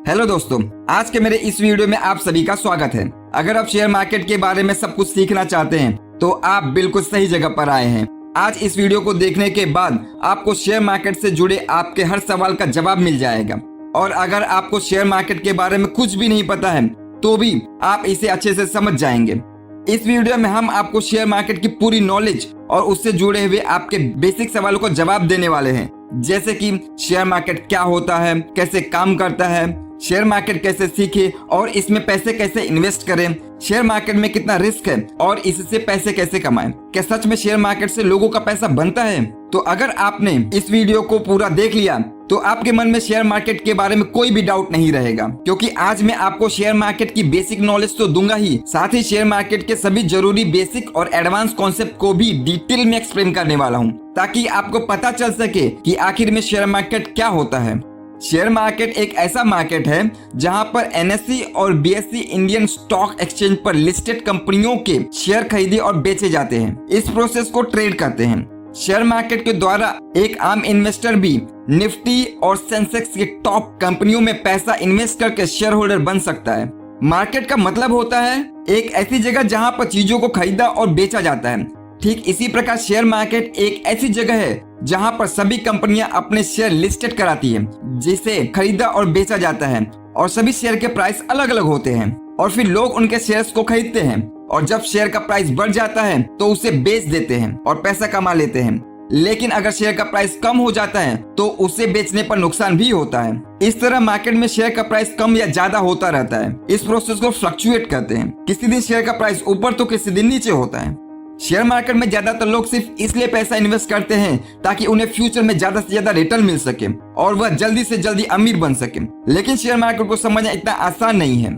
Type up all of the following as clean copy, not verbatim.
Hello दोस्तों, आज के मेरे इस वीडियो में आप सभी का स्वागत है। अगर आप शेयर मार्केट के बारे में सब कुछ सीखना चाहते हैं तो आप बिल्कुल सही जगह पर आए हैं। आज इस वीडियो को देखने के बाद आपको शेयर मार्केट से जुड़े आपके हर सवाल का जवाब मिल जाएगा। और अगर आपको शेयर मार्केट के बारे में कुछ भी नहीं पता है तो भी आप इसे अच्छे से समझ जाएंगे। इस वीडियो में हम आपको शेयर मार्केट की पूरी नॉलेज और उससे जुड़े हुए आपके बेसिक सवालों को जवाब देने वाले हैं, जैसे कि शेयर मार्केट क्या होता है, कैसे काम करता है, शेयर मार्केट कैसे सीखे और इसमें पैसे कैसे इन्वेस्ट करें, शेयर मार्केट में कितना रिस्क है और इससे पैसे कैसे कमाएं, क्या सच में शेयर मार्केट से लोगों का पैसा बनता है। तो अगर आपने इस वीडियो को पूरा देख लिया तो आपके मन में शेयर मार्केट के बारे में कोई भी डाउट नहीं रहेगा, क्योंकि आज मैं आपको शेयर मार्केट की बेसिक नॉलेज तो दूंगा ही, साथ ही शेयर मार्केट के सभी जरूरी बेसिक और एडवांस कॉन्सेप्ट को भी डिटेल में एक्सप्लेन करने वाला हूँ, ताकि आपको पता चल सके कि आखिर में शेयर मार्केट क्या होता है। शेयर मार्केट एक ऐसा मार्केट है जहां पर NSE और BSE इंडियन स्टॉक एक्सचेंज पर लिस्टेड कंपनियों के शेयर खरीदे और बेचे जाते हैं। इस प्रोसेस को ट्रेड कहते हैं। शेयर मार्केट के द्वारा एक आम इन्वेस्टर भी निफ्टी और सेंसेक्स की टॉप कंपनियों में पैसा इन्वेस्ट करके शेयर होल्डर बन सकता है। मार्केट का मतलब होता है एक ऐसी जगह जहां पर चीजों को खरीदा और बेचा जाता है। ठीक इसी प्रकार शेयर मार्केट एक ऐसी जगह है जहां पर सभी कंपनियां अपने शेयर लिस्टेड कराती हैं, जिसे खरीदा और बेचा जाता है और सभी शेयर के प्राइस अलग अलग होते हैं और फिर लोग उनके शेयर्स को खरीदते हैं और जब शेयर का प्राइस बढ़ जाता है तो उसे बेच देते हैं और पैसा कमा लेते हैं। लेकिन अगर शेयर का प्राइस कम हो जाता है तो उसे बेचने पर नुकसान भी होता है। इस तरह मार्केट में शेयर का प्राइस कम या ज्यादा होता रहता है। इस प्रोसेस को फ्लक्चुएट कहते हैं। किसी दिन शेयर का प्राइस ऊपर तो किसी दिन नीचे होता है। शेयर मार्केट में ज्यादातर लोग सिर्फ इसलिए पैसा इन्वेस्ट करते हैं ताकि उन्हें फ्यूचर में ज्यादा से ज्यादा रिटर्न मिल सके और वह जल्दी से जल्दी अमीर बन सके। लेकिन शेयर मार्केट को समझना इतना आसान नहीं है।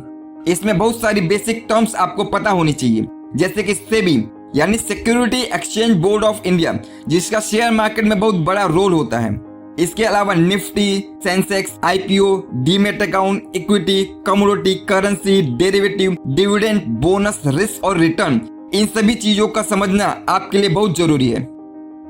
इसमें बहुत सारी बेसिक टर्म्स आपको पता होनी चाहिए, जैसे कि सेबी यानी security exchange board of India, जिसका शेयर मार्केट में बहुत बड़ा रोल होता है। इसके अलावा Nifty, Sensex, IPO, demat account, equity, commodity, currency, derivative, dividend, bonus, risk और रिटर्न, इन सभी चीजों का समझना आपके लिए बहुत जरूरी है।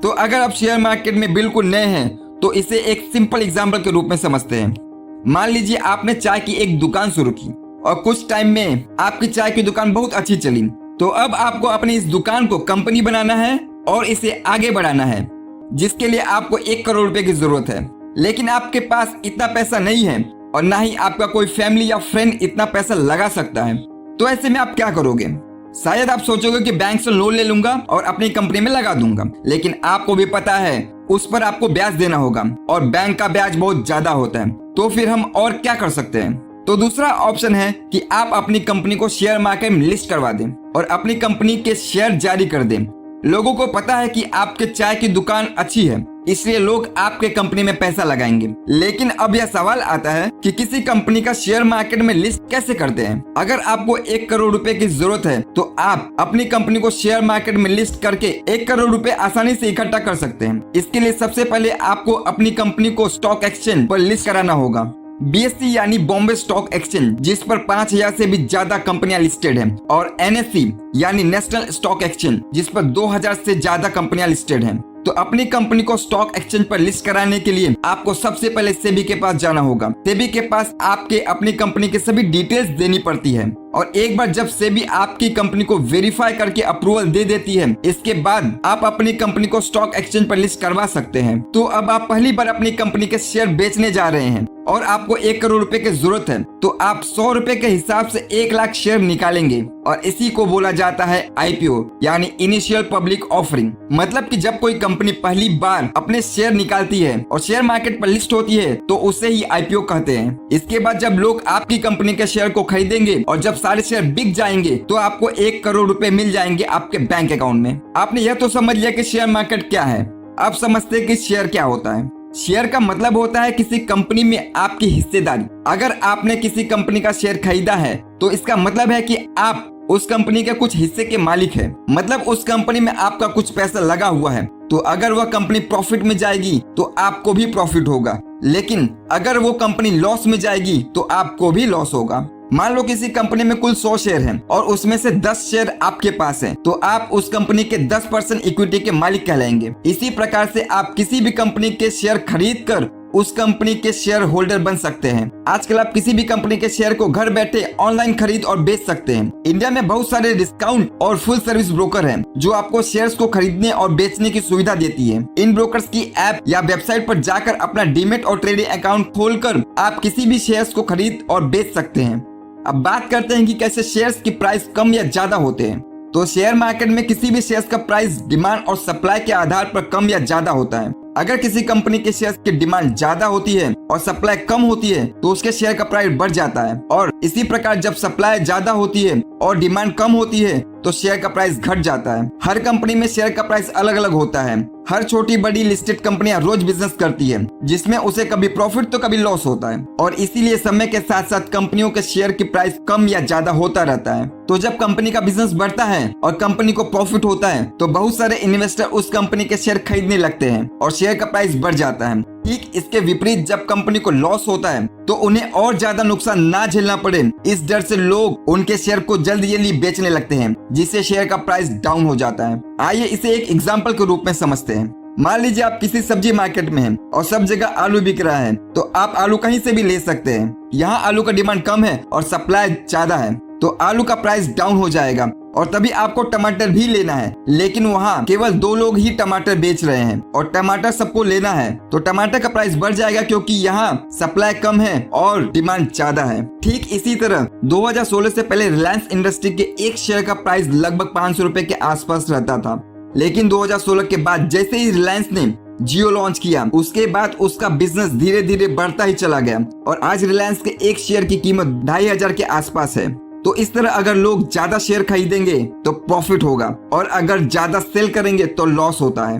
तो अगर आप शेयर मार्केट में बिल्कुल नए हैं तो इसे एक सिंपल एग्जांपल के रूप में समझते हैं। मान लीजिए आपने चाय की एक दुकान शुरू की और कुछ टाइम में आपकी चाय की दुकान बहुत अच्छी चली। तो अब आपको अपनी इस दुकान को कंपनी बनाना है और इसे आगे बढ़ाना है, जिसके लिए आपको 1 करोड़ रुपए की जरूरत है। लेकिन आपके पास इतना पैसा नहीं है और ना ही आपका कोई फैमिली या फ्रेंड इतना पैसा लगा सकता है। तो ऐसे में आप क्या करोगे? शायद आप सोचोगे कि बैंक से लोन ले लूंगा और अपनी कंपनी में लगा दूंगा, लेकिन आपको भी पता है उस पर आपको ब्याज देना होगा और बैंक का ब्याज बहुत ज्यादा होता है। तो फिर हम और क्या कर सकते हैं? तो दूसरा ऑप्शन है कि आप अपनी कंपनी को शेयर मार्केट में लिस्ट करवा दें और अपनी कंपनी के शेयर जारी कर दें। लोगों को पता है कि आपके चाय की दुकान अच्छी है, इसलिए लोग आपके कंपनी में पैसा लगाएंगे। लेकिन अब यह सवाल आता है कि किसी कंपनी का शेयर मार्केट में लिस्ट कैसे करते हैं? अगर आपको 1 करोड़ रुपए की जरूरत है तो आप अपनी कंपनी को शेयर मार्केट में लिस्ट करके 1 करोड़ रुपए आसानी से इकट्ठा कर सकते हैं। इसके लिए सबसे पहले आपको अपनी कंपनी को स्टॉक एक्सचेंज पर लिस्ट कराना होगा। BSE यानी बॉम्बे स्टॉक एक्सचेंज, जिस पर 5000 से भी ज्यादा कंपनियां लिस्टेड हैं, और NSE यानी नेशनल स्टॉक एक्सचेंज, जिस पर 2000 से ज्यादा कंपनियां लिस्टेड हैं। तो अपनी कंपनी को स्टॉक एक्सचेंज पर लिस्ट कराने के लिए आपको सबसे पहले सेबी के पास जाना होगा। सेबी के पास आपके अपनी कंपनी के सभी डिटेल्स देनी पड़ती है और एक बार जब सेबी आपकी कंपनी को वेरीफाई करके अप्रूवल दे देती है, इसके बाद आप अपनी कंपनी को स्टॉक एक्सचेंज पर लिस्ट करवा सकते हैं। तो अब आप पहली बार अपनी कंपनी के शेयर बेचने जा रहे हैं और आपको 1 करोड़ रुपए की जरूरत है, तो आप 100 रुपए के हिसाब से 1 लाख शेयर निकालेंगे और इसी को बोला जाता है IPO यानी इनिशियल पब्लिक ऑफरिंग। मतलब कि जब कोई कंपनी पहली बार अपने शेयर निकालती है और शेयर मार्केट पर लिस्ट होती है तो उसे ही IPO कहते हैं। इसके बाद जब लोग आपकी कंपनी के शेयर को खरीदेंगे और जब सारे शेयर बिक जाएंगे तो आपको 1 करोड़ रुपए मिल जाएंगे आपके बैंक अकाउंट में। आपने यह तो समझ लिया कि शेयर मार्केट क्या है। अब समझते हैं कि शेयर क्या होता है। शेयर का मतलब होता है किसी कंपनी में आपकी हिस्सेदारी। अगर आपने किसी कंपनी का शेयर खरीदा है तो इसका मतलब है कि आप उस कंपनी के कुछ हिस्से के मालिक हैं। मतलब उस कंपनी में आपका कुछ पैसा लगा हुआ है। तो अगर वह कंपनी प्रॉफिट में जाएगी तो आपको भी प्रॉफिट होगा, लेकिन अगर वो कंपनी लॉस में जाएगी तो आपको भी लॉस होगा। मान लो किसी कंपनी में कुल 100 शेयर हैं और उसमें से 10 शेयर आपके पास हैं, तो आप उस कंपनी के 10% इक्विटी के मालिक कहलाएंगे। इसी प्रकार से आप किसी भी कंपनी के शेयर खरीद कर उस कंपनी के शेयर होल्डर बन सकते हैं। आजकल आप किसी भी कंपनी के शेयर को घर बैठे ऑनलाइन खरीद और बेच सकते हैं। इंडिया में बहुत सारे डिस्काउंट और फुल सर्विस ब्रोकर हैं जो आपको शेयर्स को खरीदने और बेचने की सुविधा देती है। इन ब्रोकर्स की ऐप या वेबसाइट पर जाकर अपना डीमेट और ट्रेडिंग अकाउंट खोलकर आप किसी भी शेयर्स को खरीद और बेच सकते हैं। अब बात करते हैं कि कैसे शेयर्स की प्राइस कम या ज्यादा होते हैं। तो शेयर मार्केट में किसी भी शेयर्स का प्राइस डिमांड और सप्लाई के आधार पर कम या ज्यादा होता है। अगर किसी कंपनी के शेयर्स की डिमांड ज्यादा होती है और सप्लाई कम होती है तो उसके शेयर का प्राइस बढ़ जाता है, और इसी प्रकार जब सप्लाई ज्यादा होती है और डिमांड कम होती है तो शेयर का प्राइस घट जाता है। हर कंपनी में शेयर का प्राइस अलग अलग होता है। हर छोटी बड़ी लिस्टेड कंपनियां रोज बिजनेस करती है जिसमें उसे कभी प्रॉफिट तो कभी लॉस होता है, और इसीलिए समय के साथ साथ कंपनियों के शेयर की प्राइस कम या ज्यादा होता रहता है। तो जब कंपनी का बिजनेस बढ़ता है और कंपनी को प्रॉफिट होता है तो बहुत सारे इन्वेस्टर उस कंपनी के शेयर खरीदने लगते हैं और शेयर का प्राइस बढ़ जाता है। ठीक इसके विपरीत जब कंपनी को लॉस होता है तो उन्हें और ज्यादा नुकसान ना झेलना पड़े, इस डर से लोग उनके शेयर को जल्दी बेचने लगते हैं, जिससे शेयर का प्राइस डाउन हो जाता है। आइए इसे एक एग्जांपल के रूप में समझते हैं। मान लीजिए आप किसी सब्जी मार्केट में हैं और सब जगह आलू बिक रहा है, तो आप आलू कहीं से भी ले सकते हैं। यहाँ आलू का डिमांड कम है और सप्लाई ज्यादा है तो आलू का प्राइस डाउन हो जाएगा, और तभी आपको टमाटर भी लेना है, लेकिन वहाँ केवल 2 लोग ही टमाटर बेच रहे हैं और टमाटर सबको लेना है तो टमाटर का प्राइस बढ़ जाएगा, क्योंकि यहाँ सप्लाई कम है और डिमांड ज्यादा है। ठीक इसी तरह 2016 से पहले रिलायंस इंडस्ट्री के एक शेयर का प्राइस लगभग 500 रुपए के आसपास रहता था, लेकिन 2016 के बाद जैसे ही रिलायंस ने जियो लॉन्च किया उसके बाद उसका बिजनेस धीरे धीरे बढ़ता ही चला गया और आज रिलायंस के एक शेयर की कीमत 2500 के आसपास है। तो इस तरह अगर लोग ज्यादा शेयर खरीदेंगे तो प्रॉफिट होगा और अगर ज्यादा सेल करेंगे तो लॉस होता है।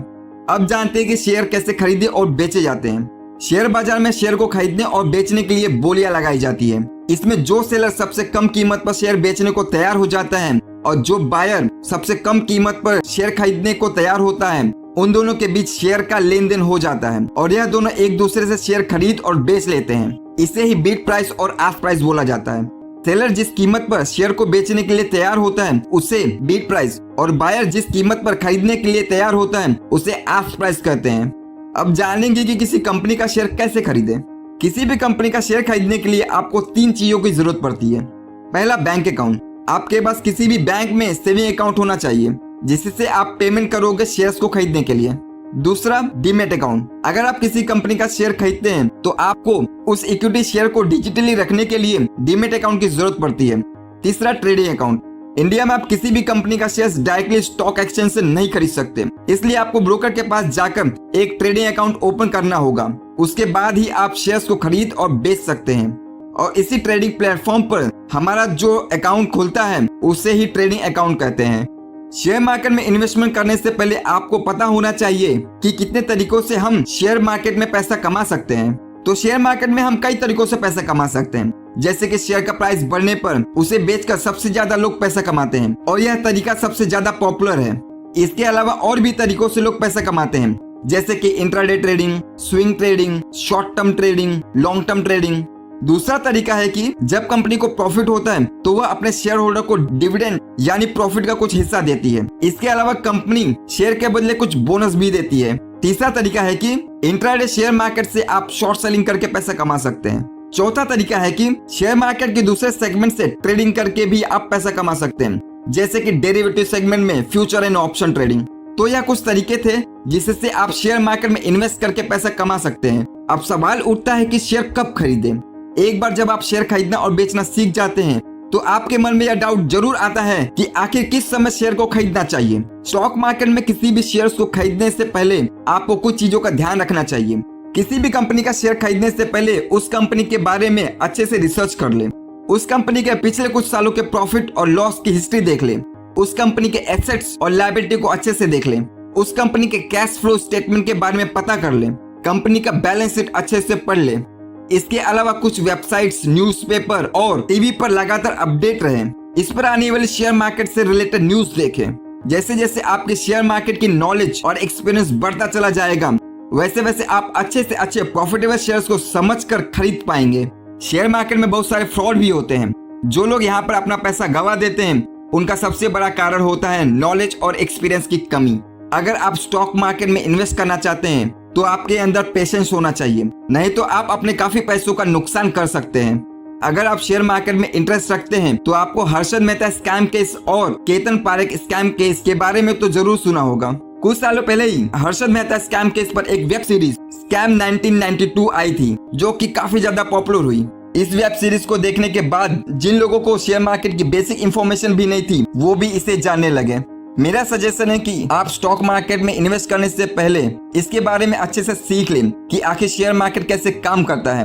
अब जानते हैं कि शेयर कैसे खरीदे और बेचे जाते हैं। शेयर बाजार में शेयर को खरीदने और बेचने के लिए बोलियां लगाई जाती है। इसमें जो सेलर सबसे कम कीमत पर शेयर बेचने को तैयार हो जाता है और जो बायर सबसे कम कीमत पर शेयर खरीदने को तैयार होता है, उन दोनों के बीच शेयर का लेन देन हो जाता है और यह दोनों एक दूसरे से शेयर खरीद और बेच लेते हैं। इसे ही बिड प्राइस और आस्क प्राइस बोला जाता है। सेलर जिस कीमत पर शेयर को बेचने के लिए तैयार होता है उसे बिड प्राइस, और बायर जिस कीमत पर खरीदने के लिए तैयार होता है उसे आस्क प्राइस कहते हैं। अब जानेंगे कि किसी कंपनी का शेयर कैसे खरीदें। किसी भी कंपनी का शेयर खरीदने के लिए आपको 3 चीजों की जरूरत पड़ती है। पहला, बैंक अकाउंट। आपके पास किसी भी बैंक में सेविंग अकाउंट होना चाहिए जिससे आप पेमेंट करोगे शेयर्स को खरीदने के लिए। दूसरा, डीमेट अकाउंट। अगर आप किसी कंपनी का शेयर खरीदते हैं तो आपको उस इक्विटी शेयर को डिजिटली रखने के लिए डीमेट अकाउंट की जरूरत पड़ती है। तीसरा, ट्रेडिंग अकाउंट। इंडिया में आप किसी भी कंपनी का शेयर डायरेक्टली स्टॉक एक्सचेंज से नहीं खरीद सकते, इसलिए आपको ब्रोकर के पास जाकर एक ट्रेडिंग अकाउंट ओपन करना होगा। उसके बाद ही आप शेयर्स को खरीद और बेच सकते हैं, और इसी ट्रेडिंग प्लेटफॉर्म पर हमारा जो अकाउंट खुलता है उसे ही ट्रेडिंग अकाउंट कहते हैं। शेयर मार्केट में इन्वेस्टमेंट करने से पहले आपको पता होना चाहिए कि कितने तरीकों से हम शेयर मार्केट में पैसा कमा सकते हैं। तो शेयर मार्केट में हम कई तरीकों से पैसा कमा सकते हैं, जैसे कि शेयर का प्राइस बढ़ने पर उसे बेचकर सबसे ज्यादा लोग पैसा कमाते हैं और यह तरीका सबसे ज्यादा पॉपुलर है। इसके अलावा और भी तरीकों से लोग पैसा कमाते हैं, जैसे कि intraday trading, swing trading, short term trading, long term trading. दूसरा तरीका है कि जब कंपनी को प्रॉफिट होता है तो वह अपने शेयर होल्डर को डिविडेंड यानी प्रॉफिट का कुछ हिस्सा देती है। इसके अलावा कंपनी शेयर के बदले कुछ बोनस भी देती है। तीसरा तरीका है कि इंट्राडे शेयर मार्केट से आप शॉर्ट सेलिंग करके पैसा कमा सकते हैं। चौथा तरीका है कि शेयर मार्केट के दूसरे सेगमेंट से ट्रेडिंग करके भी आप पैसा कमा सकते हैं, जैसे कि डेरिवेटिव सेगमेंट में फ्यूचर एंड ऑप्शन ट्रेडिंग। तो यह कुछ तरीके थे जिससे आप शेयर मार्केट में इन्वेस्ट करके पैसा कमा सकते हैं। अब सवाल उठता है कि शेयर कब खरीदें। एक बार जब आप शेयर खरीदना और बेचना सीख जाते हैं तो आपके मन में यह डाउट जरूर आता है कि आखिर किस समय शेयर को खरीदना चाहिए। स्टॉक मार्केट में किसी भी शेयर्स को खरीदने से पहले आपको कुछ चीजों का ध्यान रखना चाहिए। किसी भी कंपनी का शेयर खरीदने से पहले उस कंपनी के बारे में अच्छे से रिसर्च कर लें। उस कंपनी के पिछले कुछ सालों के प्रॉफिट और लॉस की हिस्ट्री देख लें। उस कंपनी के एसेट्स और लायबिलिटी को अच्छे से देख लें। उस कंपनी के कैश फ्लो स्टेटमेंट के बारे में पता कर लें। कंपनी का बैलेंस शीट अच्छे से पढ़ लें। इसके अलावा कुछ वेबसाइट्स, न्यूज़पेपर और टीवी पर लगातार अपडेट रहें। इस पर आने वाली शेयर मार्केट से रिलेटेड न्यूज देखें। जैसे जैसे आपके शेयर मार्केट की नॉलेज और एक्सपीरियंस बढ़ता चला जाएगा, वैसे वैसे आप अच्छे से अच्छे प्रॉफिटेबल शेयर्स को समझकर खरीद पाएंगे। शेयर मार्केट में बहुत सारे फ्रॉड भी होते हैं। जो लोग यहाँ पर अपना पैसा गवा देते हैं उनका सबसे बड़ा कारण होता है नॉलेज और एक्सपीरियंस की कमी। अगर आप स्टॉक मार्केट में इन्वेस्ट करना चाहते हैं तो आपके अंदर पेशेंस होना चाहिए, नहीं तो आप अपने काफी पैसों का नुकसान कर सकते हैं। अगर आप शेयर मार्केट में इंटरेस्ट रखते हैं तो आपको हर्षद मेहता स्कैम केस और केतन पारेख स्कैम केस के बारे में तो जरूर सुना होगा। कुछ सालों पहले ही हर्षद मेहता स्कैम केस पर एक वेब सीरीज स्कैम 1992 आई थी, जो कि काफी ज्यादा पॉपुलर हुई। इस वेब सीरीज को देखने के बाद जिन लोगों को शेयर मार्केट की बेसिक इंफॉर्मेशन भी नहीं थी, वो भी इसे जानने लगे। मेरा सजेशन है कि आप स्टॉक मार्केट में इन्वेस्ट करने से पहले इसके बारे में अच्छे से सीख लें कि आखिर शेयर मार्केट कैसे काम करता है।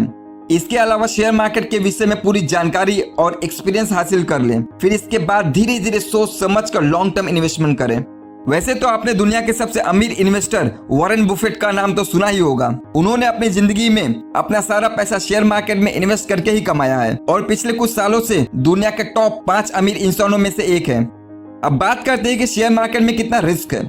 इसके अलावा शेयर मार्केट के विषय में पूरी जानकारी और एक्सपीरियंस हासिल कर लें, फिर इसके बाद धीरे धीरे सोच समझ कर लॉन्ग टर्म इन्वेस्टमेंट करें। वैसे तो आपने दुनिया के सबसे अमीर इन्वेस्टर वॉरेन बुफेट का नाम तो सुना ही होगा। उन्होंने अपनी जिंदगी में अपना सारा पैसा शेयर मार्केट में इन्वेस्ट करके ही कमाया है और पिछले कुछ सालों से दुनिया के टॉप 5 अमीर इंसानों में से एक है। अब बात करते हैं कि शेयर मार्केट में कितना रिस्क है।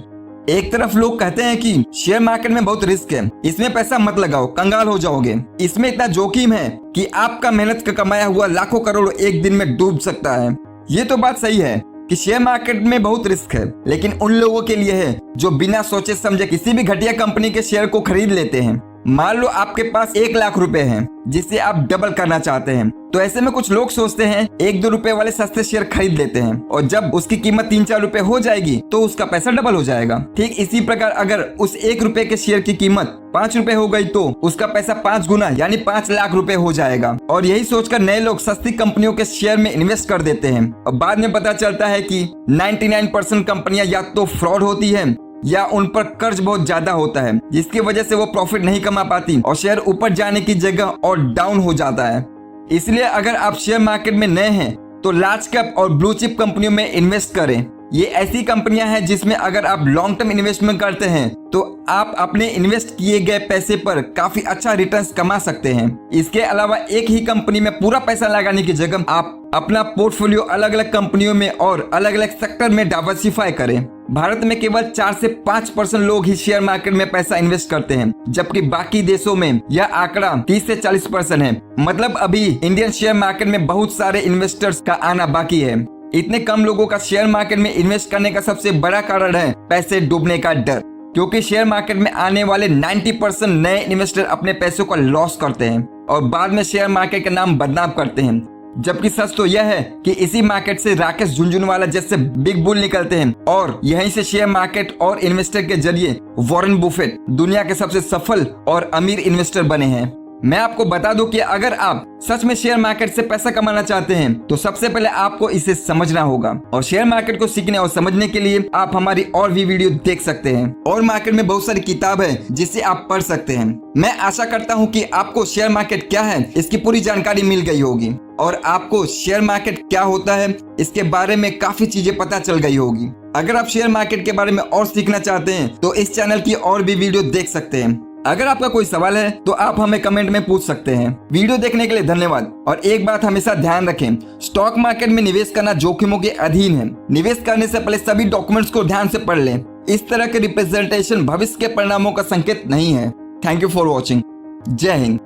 एक तरफ लोग कहते हैं कि शेयर मार्केट में बहुत रिस्क है, इसमें पैसा मत लगाओ, कंगाल हो जाओगे। इसमें इतना जोखिम है कि आपका मेहनत का कमाया हुआ लाखों करोड़ एक दिन में डूब सकता है। ये तो बात सही है कि शेयर मार्केट में बहुत रिस्क है, लेकिन उन लोगों के लिए है जो बिना सोचे समझे किसी भी घटिया कंपनी के शेयर को खरीद लेते हैं। मान लो आपके पास 1 लाख रुपए हैं जिसे आप डबल करना चाहते हैं, तो ऐसे में कुछ लोग सोचते हैं 1-2 रुपए वाले सस्ते शेयर खरीद लेते हैं और जब उसकी कीमत 3-4 रुपए हो जाएगी तो उसका पैसा डबल हो जाएगा। ठीक इसी प्रकार अगर उस 1 रुपए के शेयर की कीमत 5 रुपए हो गई तो उसका पैसा 5 गुना यानी 5 लाख रुपए हो जाएगा। और यही सोचकर नए लोग सस्ती कंपनियों के शेयर में इन्वेस्ट कर देते हैं और बाद में पता चलता है कि 99% कंपनियां या तो फ्रॉड होती है या उन पर कर्ज बहुत ज्यादा होता है, जिसकी वजह से वो प्रॉफिट नहीं कमा पाती और शेयर ऊपर जाने की जगह और डाउन हो जाता है। इसलिए अगर आप शेयर मार्केट में नए हैं तो लार्ज कैप और ब्लू चिप कंपनियों में इन्वेस्ट करें। ये ऐसी कंपनियां हैं जिसमें अगर आप लॉन्ग टर्म इन्वेस्टमेंट करते हैं तो आप अपने इन्वेस्ट किए गए पैसे पर काफी अच्छा रिटर्न्स कमा सकते हैं। इसके अलावा एक ही कंपनी में पूरा पैसा लगाने की जगह आप अपना पोर्टफोलियो अलग अलग कंपनियों में और अलग अलग सेक्टर में डाइवर्सिफाई करें। भारत में केवल 4 से 5% लोग ही शेयर मार्केट में पैसा इन्वेस्ट करते हैं, जबकि बाकी देशों में यह आंकड़ा 30 से 40% है। मतलब अभी इंडियन शेयर मार्केट में बहुत सारे इन्वेस्टर्स का आना बाकी है। इतने कम लोगों का शेयर मार्केट में इन्वेस्ट करने का सबसे बड़ा कारण है पैसे डूबने का डर, क्योंकि शेयर मार्केट में आने वाले 90% नए इन्वेस्टर अपने पैसों का लॉस करते हैं और बाद में शेयर मार्केट का नाम बदनाम करते हैं। जबकि सच तो यह है कि इसी मार्केट से राकेश झुनझुनवाला जैसे बिग बुल निकलते हैं और यहीं से शेयर मार्केट और इन्वेस्टर के जरिए वॉरेन बुफेट दुनिया के सबसे सफल और अमीर इन्वेस्टर बने हैं। मैं आपको बता दूं कि अगर आप सच में शेयर मार्केट से पैसा कमाना चाहते हैं तो सबसे पहले आपको इसे समझना होगा और शेयर मार्केट को सीखने और समझने के लिए आप हमारी और भी वीडियो देख सकते हैं और मार्केट में बहुत सारी किताब है जिसे आप पढ़ सकते हैं। मैं आशा करता हूं कि आपको शेयर मार्केट क्या है इसकी पूरी जानकारी मिल गई होगी और आपको शेयर मार्केट क्या होता है इसके बारे में काफी चीजें पता चल गई होगी। अगर आप शेयर मार्केट के बारे में और सीखना चाहते हैं तो इस चैनल की और भी वीडियो देख सकते हैं। अगर आपका कोई सवाल है तो आप हमें कमेंट में पूछ सकते हैं। वीडियो देखने के लिए धन्यवाद और एक बात हमेशा ध्यान रखें, स्टॉक मार्केट में निवेश करना जोखिमों के अधीन है। निवेश करने से पहले सभी डॉक्यूमेंट्स को ध्यान से पढ़ लें। इस तरह के रिप्रेजेंटेशन भविष्य के परिणामों का संकेत नहीं है। Thank you for watching. जय हिंद।